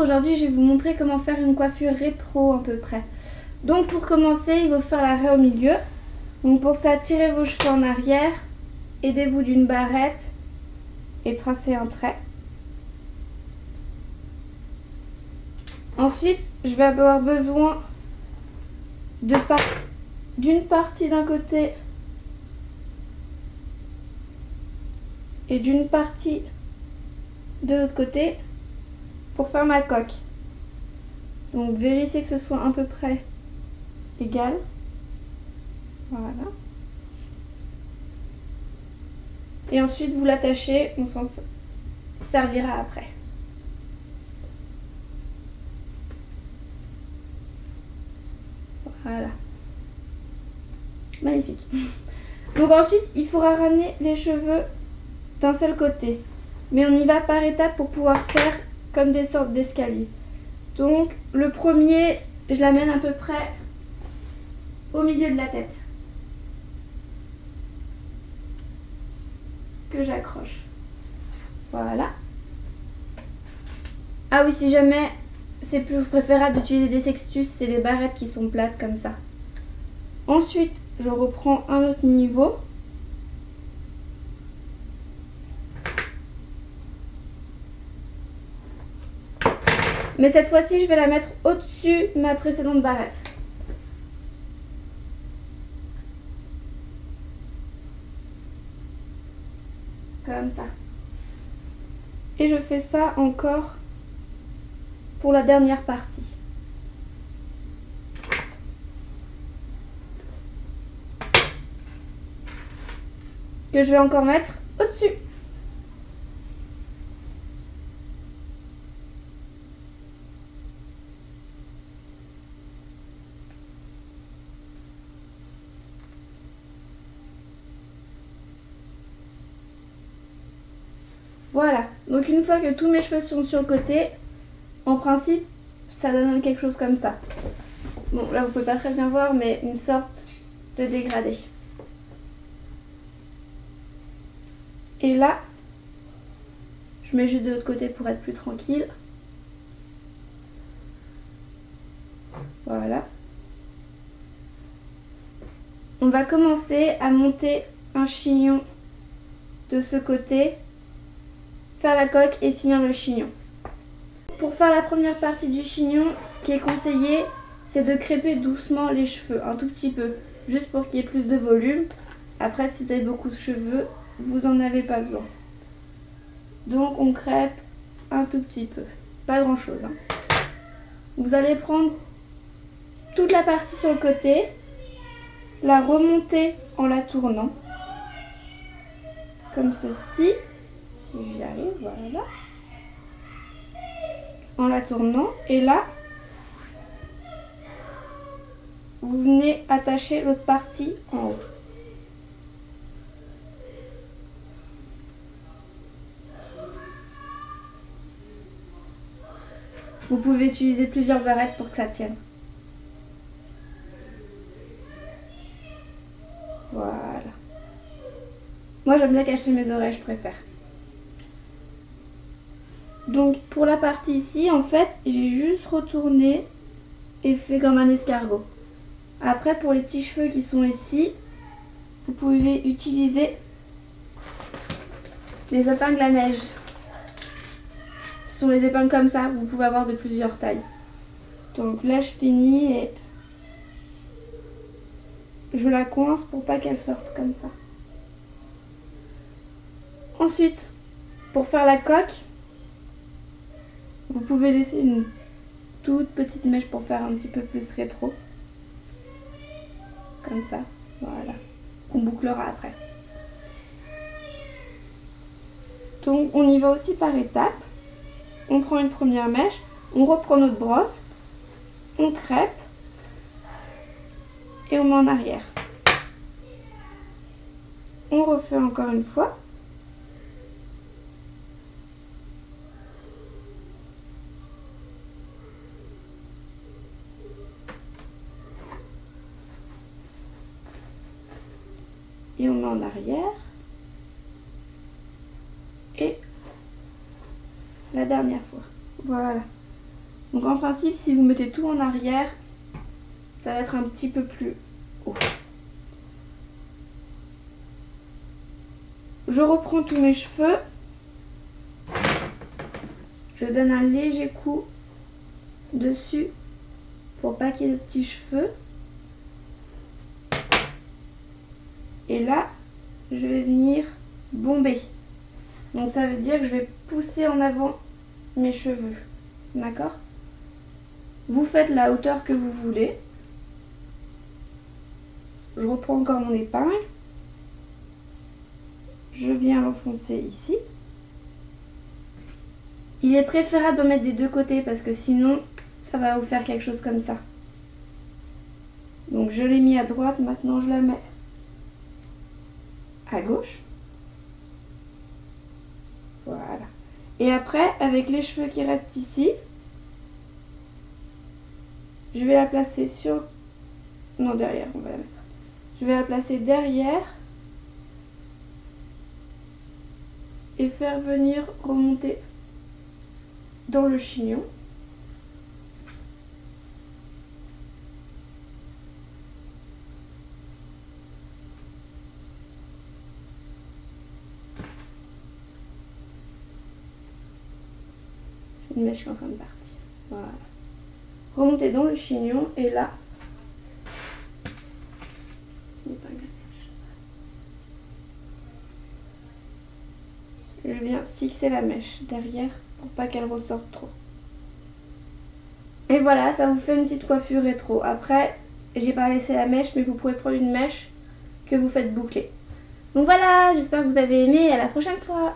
aujourd'hui je vais vous montrer comment faire une coiffure rétro à peu près. Donc pour commencer, il faut faire la raie au milieu. Donc pour ça, tirez vos cheveux en arrière, aidez-vous d'une barrette et tracez un trait. Ensuite, je vais avoir besoin d'une partie d'un côté et d'une partie de l'autre côté pour faire ma coque. Donc vérifiez que ce soit à peu près égal. Voilà. Et ensuite vous l'attachez, on s'en servira après. Voilà. Magnifique. Donc ensuite, il faudra ramener les cheveux d'un seul côté. Mais on y va par étapes pour pouvoir faire comme des sortes d'escaliers. Donc le premier, je l'amène à peu près au milieu de la tête. Que j'accroche. Voilà. Ah oui, si jamais c'est plus préférable d'utiliser des sextus, c'est les barrettes qui sont plates comme ça. Ensuite, je reprends un autre niveau. Mais cette fois-ci, je vais la mettre au-dessus de ma précédente barrette. Comme ça. Et je fais ça encore pour la dernière partie. Que je vais encore mettre au-dessus. Voilà, donc une fois que tous mes cheveux sont sur le côté, en principe, ça donne quelque chose comme ça. Bon, là vous pouvez pas très bien voir, mais une sorte de dégradé. Et là, je mets juste de l'autre côté pour être plus tranquille. Voilà. On va commencer à monter un chignon de ce côté, faire la coque et finir le chignon. Pour faire la première partie du chignon, ce qui est conseillé, c'est de crêper doucement les cheveux, un tout petit peu, juste pour qu'il y ait plus de volume. Après, si vous avez beaucoup de cheveux, vous n'en avez pas besoin. Donc on crêpe un tout petit peu, pas grand chose. Vous allez prendre toute la partie sur le côté, la remonter en la tournant, comme ceci, si j'y arrive, voilà. En la tournant, et là, vous venez attacher l'autre partie en haut. Vous pouvez utiliser plusieurs barrettes pour que ça tienne. Voilà. Moi j'aime bien cacher mes oreilles, je préfère. Donc pour la partie ici, en fait, j'ai juste retourné et fait comme un escargot. Après, pour les petits cheveux qui sont ici, vous pouvez utiliser les épingles à neige. Ce sont les épingles comme ça, vous pouvez avoir de plusieurs tailles. Donc là, je finis et je la coince pour pas qu'elle sorte comme ça. Ensuite, pour faire la coque, vous pouvez laisser une toute petite mèche pour faire un petit peu plus rétro. Comme ça, voilà. On bouclera après. Donc on y va aussi par étapes. On prend une première mèche, on reprend notre brosse, on crêpe et on met en arrière. On refait encore une fois. Et on met en arrière. Et la dernière fois. Voilà. Donc en principe, si vous mettez tout en arrière, ça va être un petit peu plus haut. Je reprends tous mes cheveux. Je donne un léger coup dessus pour pas qu'il y ait de petits cheveux. Et là, je vais venir bomber. Donc ça veut dire que je vais pousser en avant mes cheveux. D'accord? Vous faites la hauteur que vous voulez. Je reprends encore mon épingle. Je viens l'enfoncer ici. Il est préférable d'en mettre des deux côtés parce que sinon ça va vous faire quelque chose comme ça. Donc je l'ai mis à droite, maintenant je la mets à gauche. Voilà. Et après, avec les cheveux qui restent ici, je vais la placer sur... Non, derrière, on va la mettre. Je vais la placer derrière et faire venir remonter dans le chignon. Une mèche qui est en train de partir. Voilà. Remonter dans le chignon et là, je viens fixer la mèche derrière pour pas qu'elle ressorte trop. Et voilà, ça vous fait une petite coiffure rétro. Après, j'ai pas laissé la mèche, mais vous pouvez prendre une mèche que vous faites boucler. Donc voilà, j'espère que vous avez aimé et à la prochaine fois.